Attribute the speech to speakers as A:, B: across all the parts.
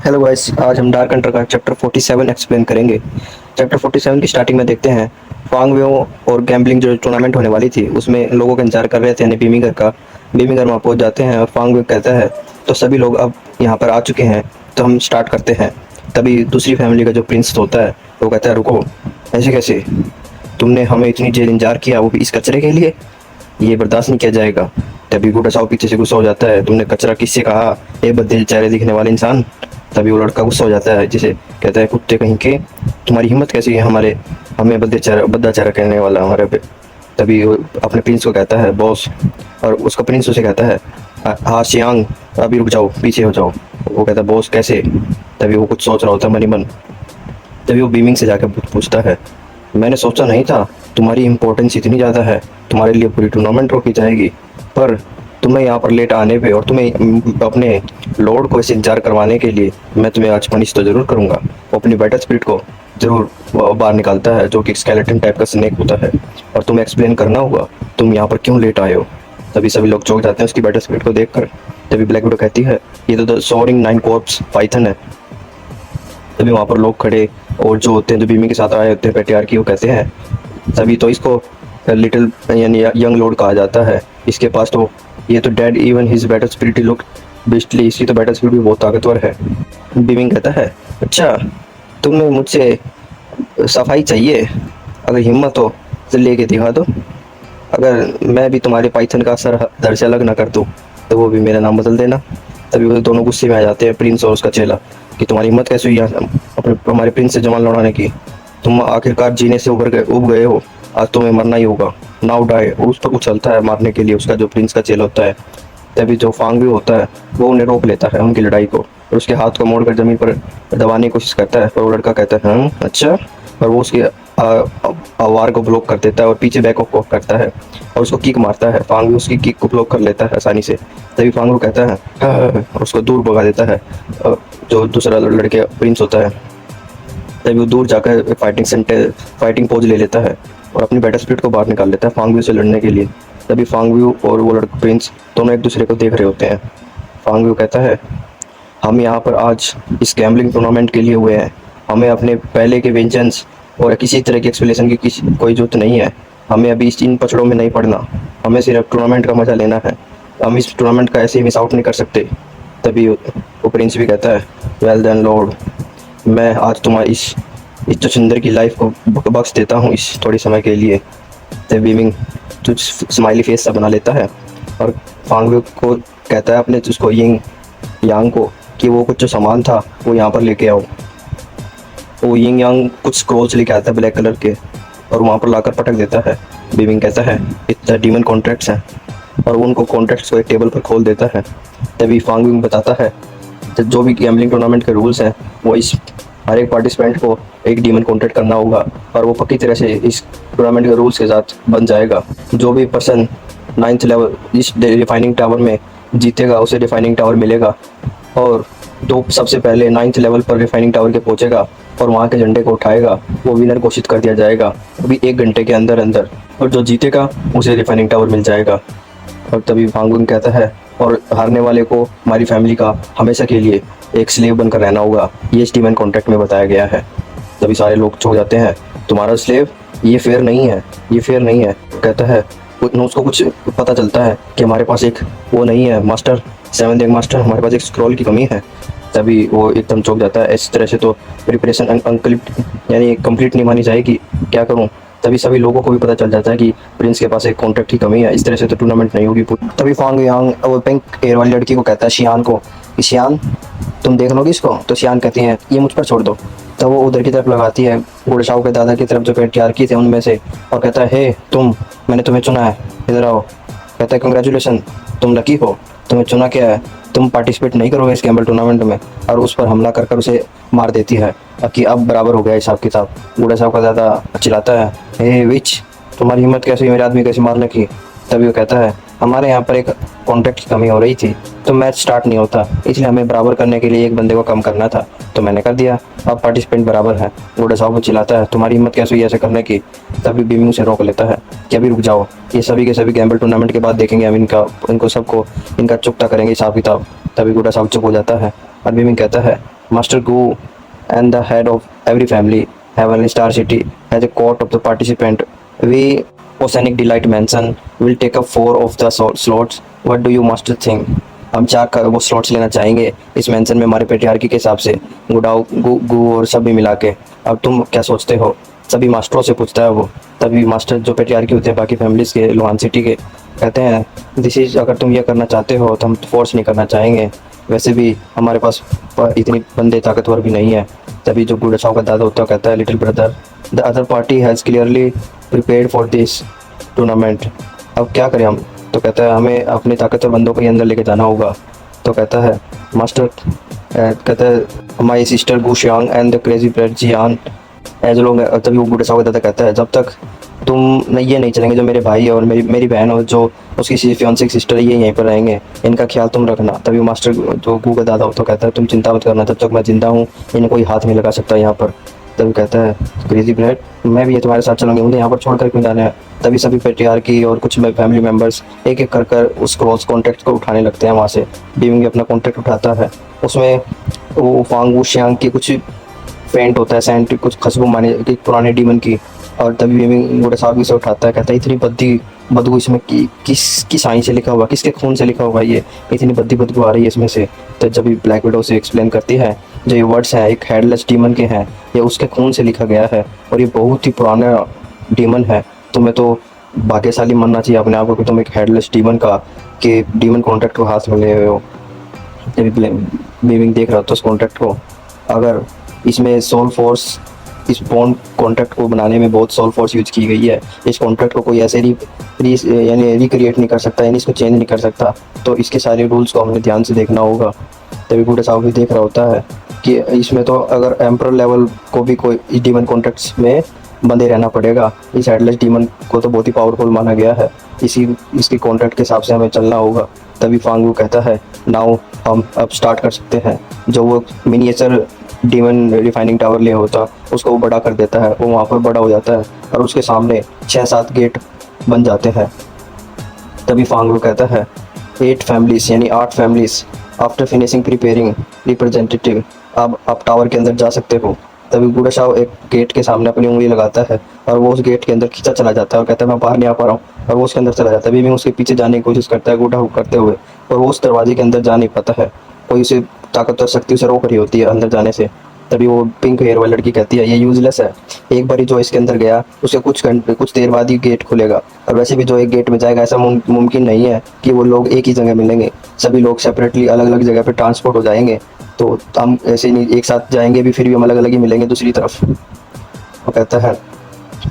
A: Hello guys, आज हम dark Hunter का चैप्टर 47 एक्सप्लेन करेंगे। चैप्टर 47 की स्टार्टिंग में देखते हैं फांग वेओ और गैम्बलिंग जो टूर्नामेंट होने वाली थी उसमें लोगों का इंतजार कर रहे थे, यानी बीमिंगर का। बीमिंगर वहाँ पहुँच जाते हैं और फांग वेओ कहता है तो सभी लोग अब यहाँ पर आ चुके हैं, तो हम स्टार्ट करते हैं। तभी दूसरी फैमिली का जो प्रिंस होता है वो कहता है रुको, ऐसे कैसे? तुमने हमें इतनी देर इंतजार किया, वो भी इस कचरे के लिए? ये बर्दाश्त नहीं किया जाएगा। तभी बूढ़ा साहब पीछे से गुस्सा हो जाता है, तुमने कचरा किससे कहा? ये बदले चेहरे दिखने वाले इंसान। तभी वो लड़का गुस्सा हो जाता है, जिसे कहता है कुत्ते कहीं के, तुम्हारी हिम्मत कैसी है हमारे हमें बद्दा चेहरा कहने वाला हमारे पे? तभी वो अपने प्रिंस को कहता है बॉस, और उसका प्रिंस उसे कहता है हाँ शियांग, अभी रुक जाओ, पीछे हो जाओ। वो कहता है बॉस कैसे? तभी वो कुछ सोच रहा होता है मन ही मन। तभी वो बीमिंग से जाकर पूछता है, मैंने सोचा नहीं था तुम्हारी इम्पोर्टेंस इतनी ज़्यादा है, तुम्हारे लिए पूरी टूर्नामेंट रोकी जाएगी, पर तुम्हें यहाँ पर लेट आने पे और तुम्हें अपने लॉर्ड को इसे इंतजार करवाने के लिए मैं तुम्हें आज पनिश तो ज़रूर करूँगा। वो अपनी बैटल स्पिरिट को ज़रूर बाहर निकालता है, जो कि स्केलेटन टाइप का स्नेक होता है, और तुम्हें एक्सप्लेन करना होगा तुम यहाँ पर क्यों लेट आए हो। तभी सभी लोग चौंक जाते हैं उसकी बैटल स्पिरिट को देखकर। तभी ब्लैक विडो कहती है ये तो द सोअरिंग नाइन कॉर्प्स पाइथन है। तभी वहाँ पर लोग खड़े और जो होते हैं, जो बीमी के साथ आए होते हैं पेट्रियार्की, वो कहते हैं तभी तो इसको लिटिल यानी यंग लॉर्ड कहा जाता है। इसके पास तो ये तो dead even his battle spirit look beastly, इसकी तो बैटल स्पिरिट भी बहुत ताकतवर है। बीमिंग कहता है अच्छा, तुम्हें मुझसे सफाई चाहिए? अगर हिम्मत हो तो लेके दिखा दो। अगर मैं भी तुम्हारे पाइथन का सर धड़ से अलग ना कर दूँ तो वो भी मेरा नाम बदल देना। तभी वो दोनों गुस्से में आ जाते हैं, प्रिंस और उसका चेला, कि तुम्हारी हिम्मत कैसे हुई अपने हमारे प्रिंस से जवान लड़ाने की? तुम आखिरकार जीने से उब गए हो, आज तुम्हें मरना ही होगा, नाउ डाई। उस पर कुछ चलता है मारने के लिए उसका जो प्रिंस का चेला होता है। तभी जो फांग भी होता है वो उन्हें रोक लेता है उनकी लड़ाई को, और उसके हाथ को मोड़कर जमीन पर दबाने की कोशिश करता है, पर वो लड़का कहता है हाँ अच्छा, और वो उसके आवार को ब्लॉक कर देता है और पीछे बैक ऑफ करता है और उसको किक मारता है। फांग भी उसकी किक को ब्लॉक कर लेता है आसानी से। तभी फांग कहता है और उसको दूर भगा देता है जो दूसरा लड़के प्रिंस होता है। तभी वो दूर जाकर फाइटिंग पोज ले लेता है और अपनी बैटल स्पिरिट को बाहर निकाल लेता है फांग व्यू से लड़ने के लिए। तभी फांग व्यू और वो लड़का प्रिंस दोनों एक दूसरे को देख रहे होते हैं। फांग व्यू कहता है हम यहाँ पर आज इस गैम्बलिंग टूर्नामेंट के लिए हुए हैं, हमें अपने पहले के वेंजेंस और किसी तरह की एक्सप्लेनेशन की कोई जरूरत नहीं है। हमें अभी इन पचड़ों में नहीं पड़ना, हमें सिर्फ टूर्नामेंट का मजा लेना है। हम इस टूर्नामेंट का ऐसे ही मिस आउट नहीं कर सकते। तभी वो प्रिंस भी कहता है वेल देन लॉर्ड, मैं आज तुम्हारी इस चुचिंदर की लाइफ को बख्श देता हूँ इस थोड़ी समय के लिए। तभी बीमिंग कुछ स्माइली फेस सा बना लेता है और फांग को कहता है अपने उसको यिंग यांग को कि वो कुछ जो सामान था वो यहाँ पर लेके आओ। वो यिंग यांग कुछ स्क्रोल्स लेके आता है ब्लैक कलर के और वहाँ पर लाकर पटक देता है। बीमिंग कहता है इतना डीमन कॉन्ट्रैक्ट्स हैं, और वो उनको कॉन्ट्रैक्ट्स को एक टेबल पर खोल देता है। तभी फांग विंग बताता है जो भी गैम्बलिंग टूर्नामेंट के रूल्स हैं वो इस हर एक पार्टिसिपेंट को एक डीमन कॉन्ट्रैक्ट करना होगा, और वो पक्की तरह से इस टूर्नामेंट के रूल्स के साथ बन जाएगा। जो भी पर्सन 9th लेवल इस डिफाइनिंग टावर में जीतेगा उसे डिफाइनिंग टावर मिलेगा, और जो सबसे पहले 9th लेवल पर डिफाइनिंग टावर के पहुंचेगा और वहाँ के झंडे को उठाएगा वो विनर घोषित कर दिया जाएगा, वो भी 1 घंटे के अंदर अंदर, और जो जीतेगा उसे डिफाइनिंग टावर मिल जाएगा। और तभी फांगुन कहता है और हारने वाले को हमारी फैमिली का हमेशा के लिए एक स्लेव बनकर रहना होगा, ये स्टीवन कॉन्ट्रैक्ट में बताया गया है। तभी सारे लोग चौंक जाते हैं, तुम्हारा स्लेव? ये फेयर नहीं है, ये फेयर नहीं है। कहता है उसको कुछ पता चलता है कि हमारे पास एक वो नहीं है मास्टर, 7th मास्टर, हमारे पास एक स्क्रॉल की कमी है। तभी वो एकदम चौंक जाता है, इस तरह से तो प्रिपरेशन यानी कंप्लीट नहीं मानी जाएगी, क्या करूँ? तभी सभी लोगों को भी पता चल जाता है कि प्रिंस के पास एक कॉन्ट्रैक्ट की कमी है, इस तरह से तो टूर्नामेंट नहीं होगी। तभी फांग यांग वो पिंक एयर वाली लड़की को कहता है शियान को कि शियान तुम देख लोगी इसको? तो शियान कहती है ये मुझ पर छोड़ दो। तो वो उधर की तरफ लगाती है बूढ़े साहू के दादा की तरफ जो पेट्रियार्की थे उनमें से, और कहता है हे तुम, मैंने तुम्हें चुना है, इधर आओ। कहता है कंग्रेचुलेसन, तुम लकी हो, तुम्हें चुना क्या है, तुम पार्टिसिपेट नहीं करोगे इस गैम्बल टूर्नामेंट में। और उस पर हमला कर उसे मार देती है कि अब बराबर हो गया हिसाब किताब। बूढ़े साहब का दादा चिल्लाता है हे विच, तुम्हारी हिम्मत कैसे हुई मेरे आदमी कैसे मारने की? तभी वो कहता है हमारे यहाँ पर एक कॉन्ट्रैक्ट की कमी हो रही थी तो मैच स्टार्ट नहीं होता, इसलिए हमें बराबर करने के लिए एक बंदे को कम करना था, तो मैंने कर दिया, अब पार्टिसिपेंट बराबर है। बूढ़े साहब को चिल्लाता है तुम्हारी हिम्मत कैसे हुई ऐसे करने की? तभी बीमिंग से रोक लेता है कि अभी रुक जाओ, ये सभी के सभी गैम्बल टूर्नामेंट के बाद देखेंगे हम इनको सबको इनका चुकता करेंगे हिसाब किताब। तभी बूढ़ा साहब चुप हो जाता है और बीमिंग कहता है Master Gu and the head of every family, Heavenly Star City, as a court of the participant. We, Oceanic Delight Mansion, will take up 4 of the slots. What do you master think? हम 4 वो slots लेना चाहेंगे इस mention में हमारे patriarchy के हिसाब से, गुडाओ गु गु और सभी मिला के। अब तुम क्या सोचते हो? सभी मास्टरों से पूछता है वो। तभी मास्टर जो पेट्रियार्की होते हैं बाकी फैमिलीज के, लोहान सिटी के, कहते हैं दिस इज, अगर तुम ये करना चाहते हो तो हम फोर्स नहीं करना चाहेंगे, वैसे भी हमारे पास इतनी बंदे ताकतवर भी नहीं है। तभी जो गुड़साव का दादा होता है कहता है little brother, the other party has clearly prepared for this tournament. अब क्या करें हम? तो कहता है हमें अपने ताकतवर बंदों को ही अंदर लेके जाना होगा। तो कहता है मास्टर, कहता है my sister Guxiang and the crazy bread Jian as लोग। तभी वो बूढ़े साहब दादा कहता है जब तक तुम नहीं ये नहीं चलेंगे, जो मेरे भाई और मेरी बहन और जो उसकी फियांसी सिस्टर है ये यहीं पर रहेंगे, इनका ख्याल तुम रखना। तभी मास्टर जो गू का दादा तो कहता है तुम चिंता मत करना, जब तक मैं जिंदा हूँ इन्हें कोई हाथ नहीं लगा सकता यहाँ पर। तभी कहता है क्रेजी ब्रेड, मैं भी ये तुम्हारे साथ चलूँगी, मुझे यहाँ पर छोड़ कर क्यों जाना है? तभी सभी पेट्रियार्की और कुछ फैमिली मेम्बर्स एक एक कर उस क्रॉस कॉन्टैक्ट को उठाने लगते हैं वहाँ से। बीविंग अपना कॉन्टैक्ट उठाता है, उसमें वो फांग वुशियांग की कुछ फेंट होता है, सेंट कुछ खुशबू माने कि पुराने डीमन की। और तभी बीविंग बूढ़े साहब से उठाता है, कहता है इतनी बदबू इसमें किसकी साइन से लिखा हुआ, किसके खून से लिखा हुआ, ये इतनी बदबू आ रही है इसमें से। तो जब भी ब्लैक विडो से एक्सप्लेन करती है जो ये वर्ड्स हैं एक हेडलेस डीमन के हैं, ये उसके खून से लिखा गया है और ये बहुत ही पुराना डीमन है। तुम्हें तो भाग्यशाली मानना चाहिए अपने आप को कि तुम एक हेडलेस डीमन का के डीमन कॉन्ट्रैक्ट को हाथ में ले हुए हो। जब बीविंग देख रहा था उस कॉन्ट्रैक्ट को, अगर इसमें सोल फोर्स, इस बॉन्ड कॉन्ट्रैक्ट को बनाने में बहुत सोल फोर्स यूज की गई है, इस कॉन्ट्रैक्ट को कोई ऐसे यानी रिक्रिएट नहीं कर सकता, यानी इसको चेंज नहीं कर सकता, तो इसके सारे रूल्स को हमें ध्यान से देखना होगा। तभी बूढ़े साहब भी देख रहा होता है कि इसमें तो अगर एम्परर लेवल को भी कोई इस डीमन कॉन्ट्रैक्ट्स में बंदे रहना पड़ेगा, इस हेडलेस डीमन को तो बहुत ही पावरफुल माना गया है, इसके कॉन्ट्रैक्ट के हिसाब से हमें चलना होगा। तभी फांगू कहता है नाउ हम अब स्टार्ट कर सकते हैं। जो वो मिनिएचर डीमन रिफाइनिंग टावर ले होता उसको वो बड़ा कर देता है, वो वहाँ पर बड़ा हो जाता है और उसके सामने 6-7 गेट बन जाते हैं। तभी फांगू कहता है 8 फैमिलीज यानी 8 families after finishing preparing representative, अब आप टावर के अंदर जा सकते हो। तभी बूढ़ा शाह एक गेट के सामने अपनी उंगली लगाता है और वो उस गेट के अंदर खींचा चला जाता है और कहता है मैं बाहर नहीं आ पा रहा हूँ, और वो उसके अंदर चला जाता है। बीविंग उसके पीछे जाने की कोशिश करता है बूढ़ा हुक करते हुए, और वो उस दरवाजे के अंदर जा नहीं पाता है, कोई उसे ताकतवर शक्ति उसे रोक रही होती है अंदर जाने से। तभी वो पिंक हेयर वाली लड़की कहती है ये यूजलेस है, एक बारी जो इसके अंदर गया उसके कुछ देर बाद ही गेट खुलेगा, और वैसे भी जो एक गेट में जाएगा ऐसा मुमकिन नहीं है कि वो लोग एक ही जगह मिलेंगे, सभी लोग सेपरेटली अलग अलग जगह पे ट्रांसपोर्ट हो जाएंगे, तो हम ऐसे नहीं एक साथ जाएंगे भी, फिर भी हम अलग अलग ही मिलेंगे दूसरी तरफ। वो कहता है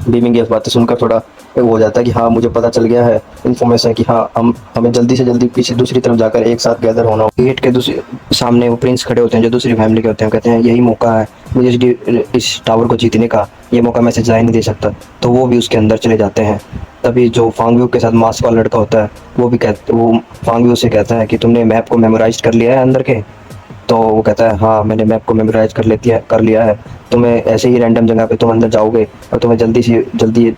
A: बीमिंग ये बातें सुनकर थोड़ा वो हो जाता है कि हाँ मुझे पता चल गया है इन्फॉर्मेशन कि हाँ हमें जल्दी से जल्दी पीछे दूसरी तरफ जाकर एक साथ गैदर होना हो। गेट के दूसरे सामने वो प्रिंस खड़े होते हैं जो दूसरी फैमिली के होते हैं, कहते हैं यही मौका है मुझे इस टावर को जीतने का, ये मौका मैं जाए नहीं दे सकता। तो वो भी उसके अंदर चले जाते हैं। तभी जो फांगव्यू के साथ मास्क वाला लड़का होता है वो फांगव्यू से कहता है कि तुमने मैप को मेमोराइज कर लिया है अंदर के? तो वो कहता है हाँ मैंने मैप को मेमोराइज कर लिया है, तुम्हें ऐसे ही रैंडम जगह पे तुम अंदर जाओगे और तुम्हें जल्दी से जल्दी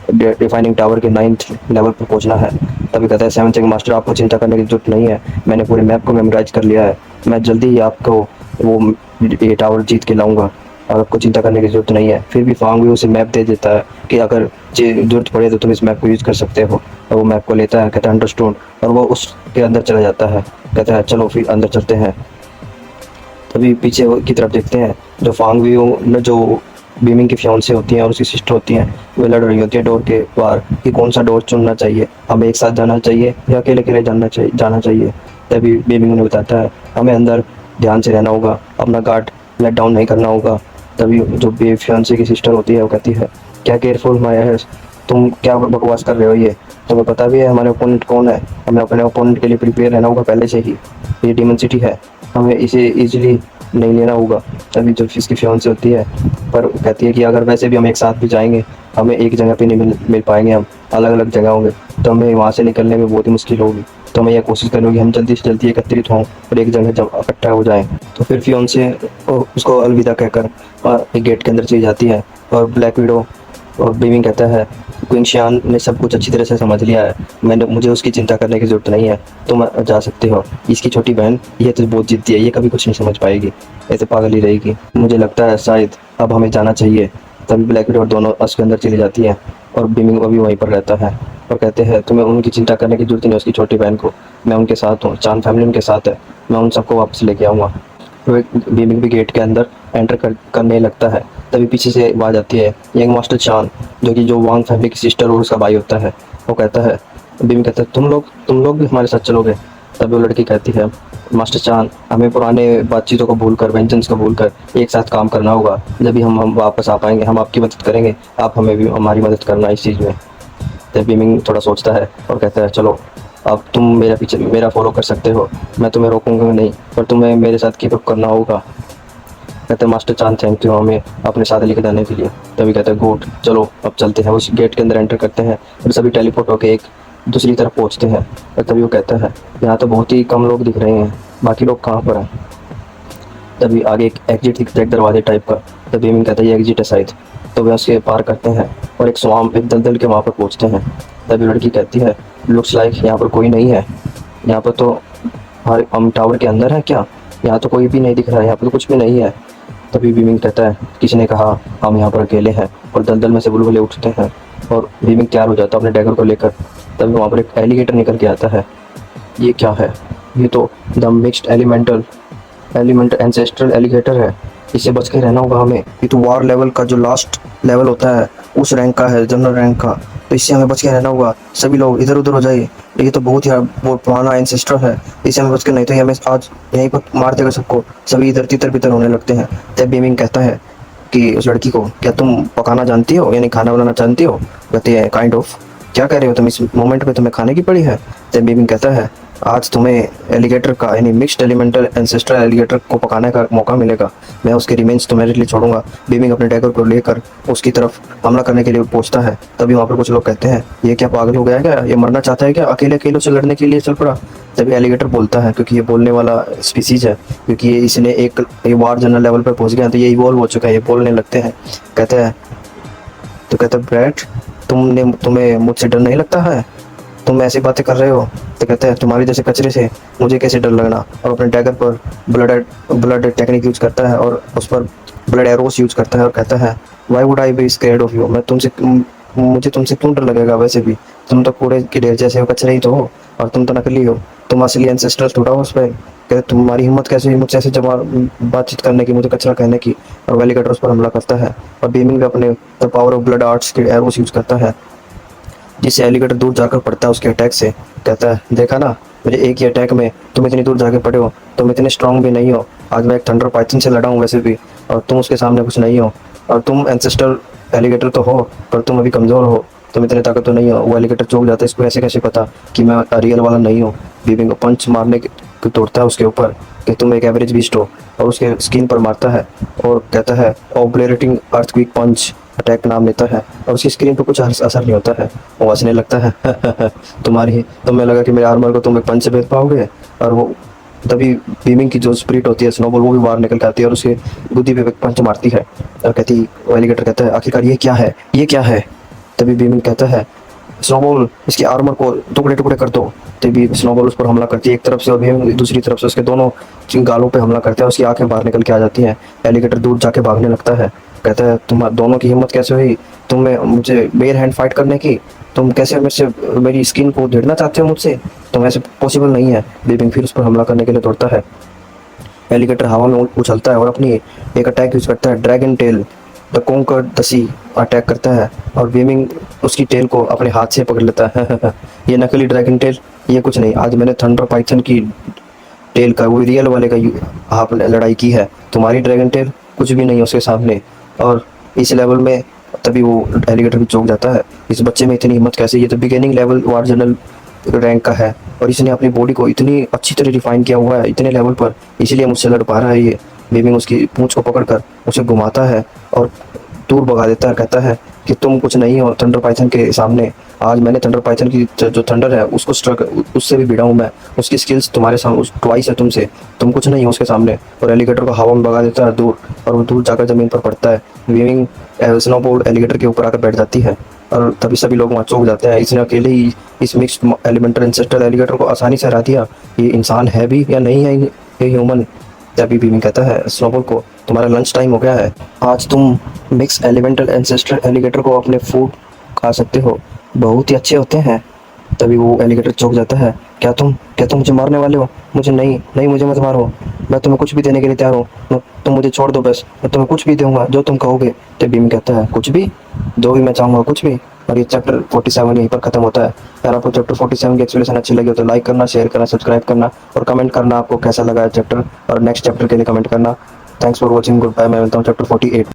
A: रिफाइनिंग टावर के 9th लेवल पर पहुंचना है। तभी कहता है 7th मास्टर आपको चिंता करने की जरूरत नहीं है, मैंने पूरे मैप को मेमोराइज कर लिया है, मैं जल्दी ही आपको वो ये टावर जीत के लाऊंगा और आपको चिंता करने की जरूरत नहीं है। फिर भी फांग भी उसे मैप दे देता है कि अगर जरूरत पड़े तो तुम इस मैप को यूज़ कर सकते हो, और वो मैप को लेता है, कहता है अंडरस्टूड, और वो उसके अंदर चला जाता है। कहता है चलो फिर अंदर चलते हैं। तभी पीछे की तरफ देखते हैं जो फांग व्यू जो बीमिंग की फियांसे होती हैं और उसकी सिस्टर होती हैं वे लड़ रही होती है डोर के बाहर कि कौन सा डोर चुनना चाहिए, हमें एक साथ जाना चाहिए या अकेले अकेले जाना चाहिए। तभी बीमिंग उन्हें बताता है हमें अंदर ध्यान से रहना होगा, अपना गार्ड लेट डाउन नहीं करना होगा। तभी जो फियांसे की सिस्टर होती है वो कहती है क्या केयरफुल माया है, तुम क्या बकवास कर रहे हो, ये तुम्हें पता भी है हमारे ओपोनेंट कौन है, हमें अपने ओपोनेंट के लिए प्रिपेयर रहना होगा पहले से ही, ये डीमन सिटी है, हमें इसे इजीली नहीं लेना होगा। तभी जो इसकी फियांसे होती है पर कहती है कि अगर वैसे भी हम एक साथ भी जाएंगे हमें एक जगह पे नहीं मिल पाएंगे, हम अलग अलग जगह होंगे, तो हमें वहाँ से निकलने में बहुत ही मुश्किल होगी, तो हमें यह कोशिश करनी होगी हम जल्दी से जल्दी एकत्रित हों और एक जगह जब इकट्ठा हो जाएं। तो फिर फियांसे उसको अलविदा कहकर एक गेट के अंदर चली जाती है और ब्लैक विडो और बीमिंग कहता है क्विंशियान ने सब कुछ अच्छी तरह से समझ लिया है, मुझे उसकी चिंता करने की ज़रूरत नहीं है, तुम जा सकते हो। इसकी छोटी बहन ये तो बहुत ज़िद्दी है, ये कभी कुछ नहीं समझ पाएगी, ऐसे पागल ही रहेगी। मुझे लगता है शायद अब हमें जाना चाहिए। तभी ब्लैक विडो और दोनों उसके अंदर चली जाती हैं और बीमिंग अभी वहीं पर रहता है और कहते हैं तुम्हें उनकी चिंता करने की ज़रूरत नहीं है, उसकी छोटी बहन को। मैं उनके साथ हूँ, चांद फैमिली उनके साथ है, मैं उन सबको वापस लेके आऊँगा। बीमिंग भी गेट के अंदर एंटर करने लगता है। तभी पीछे से आवाज़ आती है, यंग मास्टर चांद, जो कि जो वांग फैमिली की सिस्टर और उसका भाई होता है। वो कहता है, बीमिंग कहता है तुम लोग भी हमारे साथ चलोगे। तभी वो लड़की कहती है, मास्टर चांद, हमें पुराने बातचीतों को भूलकर, वेंजेंस को भूलकर एक साथ काम करना होगा। जब भी हम वापस आ पाएंगे, हम आपकी मदद करेंगे, आप हमें भी हमारी मदद करना इस चीज़ में। तब बीमिंग थोड़ा सोचता है और कहता है, चलो अब तुम मेरा फॉलो कर सकते हो, मैं तुम्हें रोकूंगा नहीं, पर तुम्हें मेरे साथ कीप अप करना होगा। कहते हैं, मास्टर चांद थैंक यू हमें अपने साथ लेके जाने के लिए। तभी कहते हैं, गुड, चलो अब चलते हैं। उस गेट के अंदर एंटर करते हैं और सभी टेलीपोर्ट होकर एक दूसरी तरफ पहुंचते हैं। और तभी वो कहता है, यहाँ तो बहुत ही कम लोग दिख रहे हैं, बाकी लोग कहाँ पर हैं। तभी आगे एक एग्जिट दिखता है, एक दरवाजे टाइप का। तभी बीमिंग कहता है, ये एग्जिट है शायद। तो वे उसके पार करते हैं और एक स्वाम, एक दलदल के वहाँ पर पहुँचते हैं। तभी लड़की कहती है, लुक्स लाइक यहाँ पर कोई नहीं है, यहाँ पर तो हम टावर के अंदर है क्या, यहाँ तो कोई भी नहीं दिख रहा है, यहाँ पर तो कुछ भी नहीं है। तभी बीमिंग कहता है, किसी ने कहा हम यहाँ पर अकेले हैं, और दलदल में से बुलबुले उठते हैं और बीमिंग तैयार हो जाता है अपने डैगर को लेकर। तभी वहाँ पर एक एलिगेटर निकल के आता है। ये क्या है, ये तो the mixed element ancestral alligator है, इससे बच के रहना होगा हमें। ये तो वार लेवल का जो लास्ट लेवल होता है उस रैंक का है, जनरल रैंक का, तो इससे हमें बच के रहना होगा। सभी लोग इधर उधर हो जाइए, ये तो बहुत पुराना एंसेस्टर है, इससे हमें बच के, नहीं तो ये हमें आज यहीं पर मार देगा सबको। सभी इधर तितर बितर होने लगते हैं। तब बीमिंग कहता है कि उस लड़की को, क्या तुम पकाना जानती हो, यानी खाना बनाना जानती हो। कहती है, काइंड ऑफ। क्या कह रहे हो तुम, इस मोमेंट पे तुम्हें खाने की पड़ी है। तब बीमिंग कहता है, आज तुम्हें एलिगेटर का, यानी मिक्स्ड एलिमेंटल एंसेस्ट्रल एलिगेटर को पकाने का मौका मिलेगा, मैं उसके रिमेन्स तुम्हारे लिए छोड़ूंगा। बीमिंग अपने डैगर को लेकर उसकी तरफ हमला करने के लिए पहुंचता है। तभी वहाँ पर कुछ लोग कहते हैं, ये क्या पागल हो गया है क्या, ये मरना चाहता है क्या, अकेले अकेले से लड़ने के लिए चल पड़ा। तभी एलिगेटर बोलता है, क्योंकि ये बोलने वाला स्पीसीज है, क्योंकि ये इसने एक वार जनरल लेवल पर पहुंच गया, तो ये इवॉल्व हो चुका है, ये बोलने लगते हैं। कहते हैं, तो कहते हैं, ब्रैट, तुम्हें मुझसे डर नहीं लगता है, तुम ऐसी बातें कर रहे हो। तो कहते हैं, तुम्हारी जैसे कचरे से मुझे कैसे डर लगना। और अपने डैगर पर ब्लड टेक्निक यूज करता है और उस पर ब्लड एरोस यूज करता है और कहता है, why would I be scared of you, मुझे तुमसे क्यों डर लगेगा, वैसे भी तुम तो कूड़े के ढेर जैसे हो, कचरे ही तो हो, और तुम तो नकली हो, तुम असली एंसेस्टर्स थोड़ा हो उस पर। कहते, तुम्हारी हिम्मत कैसे हुई मुझसे ऐसे बातचीत करने की, मुझे कचरा कहने की। और वेलिगेटर उस पर हमला करता है और बीमिंग भी अपने the power of blood arts के एरोस यूज करता है, जिससे एलिगेटर दूर जाकर पड़ता है उसके अटैक से। कहता है, देखा ना, मुझे एक ही अटैक में तुम इतनी दूर जाके पड़े हो, तुम इतने स्ट्रांग भी नहीं हो। आज मैं एक थंडर पाइथन से लड़ा हूँ वैसे भी, और तुम उसके सामने कुछ नहीं हो। और तुम एंसेस्टर एलिगेटर तो हो, पर तुम अभी कमज़ोर हो, तुम इतने ताकत तो नहीं हो। वो एलिगेटर चौंक जाता है, इसको ऐसे कैसे पता कि मैं रियल वाला नहीं हूँ। बीबिंग को पंच मारने के तोड़ता है उसके ऊपर कि तुम एक एवरेज बीस्ट हो, और उसके स्किन पर मारता है और कहता है, ऑब्लेरेटिंग अर्थक्वेक पंच अटैक नाम लेता है, और उसकी स्क्रीन पर कुछ असर नहीं होता है। वो हंसने लगता है तुम्हें लगा कि मेरे आर्मर को तुम एक पंच से भेज पाओगे। और वो तभी बीमिंग की जो स्पिरिट होती है स्नोबॉल, वो भी बाहर निकल के आती है और उसके बुद्धि पे एक पंच मारती है। और कहती, वो एलिगेटर कहता है, आखिरकार ये क्या है, ये क्या है। तभी बीमिंग कहता है, स्नोबॉल, इसके आर्मर को टुकड़े टुकड़े कर दो। तभी स्नोबॉल उस पर हमला करती है एक तरफ से और बीमिंग दूसरी तरफ से, उसके दोनों गालों पे हमला करते हैं, उसकी आंखें बाहर निकल के आ जाती हैं। एलिगेटर दूर जाके भागने लगता है। कहता है, तुम दोनों की हिम्मत कैसे हुई तुम्हें मुझे बेयर हैंड फाइट करने की, तुम कैसे मेरी स्किन को उधेड़ना चाहते हो मुझसे, तुम ऐसे पॉसिबल नहीं है। बीबिंग फिर उस पर हमला करने के लिए दौड़ता है। एलिगेटर हवा में उछलता है और अपनी एक अटैक यूज करता है, dragon tail the conquer the sea attack करता है, और बीमिंग उसकी टेल को अपने हाथ से पकड़ लेता है ये नकली ड्रैगन टेल, ये कुछ नहीं, आज मैंने थंडर पाइथन की टेल का, वो रियल वाले का आपने लड़ाई की है, तुम्हारी ड्रैगन टेल कुछ भी नहीं है उसके सामने। और इस लेवल में तभी वो एलिगेटर भी चौंक जाता है, इस बच्चे में इतनी हिम्मत कैसे, ये तो बिगिनिंग लेवल वार जनरल रैंक का है, और इसने अपनी बॉडी को इतनी अच्छी तरह रिफाइन किया हुआ है इतने लेवल पर, इसलिए मुझसे लड़ पा रहा है ये। बीमिंग उसकी पूंछ को पकड़कर उसे घुमाता है और दूर भगा देता है। कहता है कि तुम कुछ नहीं हो थंडर पाइथन के सामने, आज मैंने थंडर पाइथन की जो थंडर है उसको उससे भी भिड़ा हूँ मैं, उसकी स्किल्स तुम्हारे सामने ट्वाइस है तुमसे, तुम कुछ नहीं हो उसके सामने। और एलिगेटर को हवा में भगा देता है दूर, और वो दूर जाकर जमीन पर पड़ता है। बीमिंग स्नोबॉल एलिगेटर के ऊपर आकर बैठ जाती है और तभी सभी लोग वहाँ चौंक जाते हैं। इसने अकेले ही इस मिक्स्ड एलिमेंटल एंसेस्ट्रल एलिगेटर को आसानी से हरा दिया। ये इंसान है भी या नहीं है ये ह्यूमन। तभी बीमी कहता है स्नोबॉल को, तुम्हारा लंच टाइम हो गया है, आज तुम मिक्स एलिमेंटल एंसेस्ट्रल एलिगेटर को अपने फूड खा सकते हो, बहुत ही अच्छे होते हैं। तभी वो एलिगेटर चौंक जाता है, क्या तुम मुझे मारने वाले हो? मुझे नहीं नहीं, मुझे मत मारो, मैं तुम्हें कुछ भी देने के लिए तैयार हूँ, तुम मुझे छोड़ दो बस, मैं तुम्हें कुछ भी दूंगा जो तुम कहोगे। तो बीमी कहता है कुछ भी, जो भी मैं चाहूँगा कुछ भी। और ये चैप्टर 47 यहीं पर खत्म होता है। अगर आपको चैप्टर 47 की एक्सप्लेनेशन अच्छी लगी हो तो लाइक करना, शेयर करना, सब्सक्राइब करना और कमेंट करना आपको कैसा लगा है चैप्टर, और नेक्स्ट चैप्टर के लिए कमेंट करना। Thanks for watching, goodbye. मैं मिलता हूँ चैप्टर 48।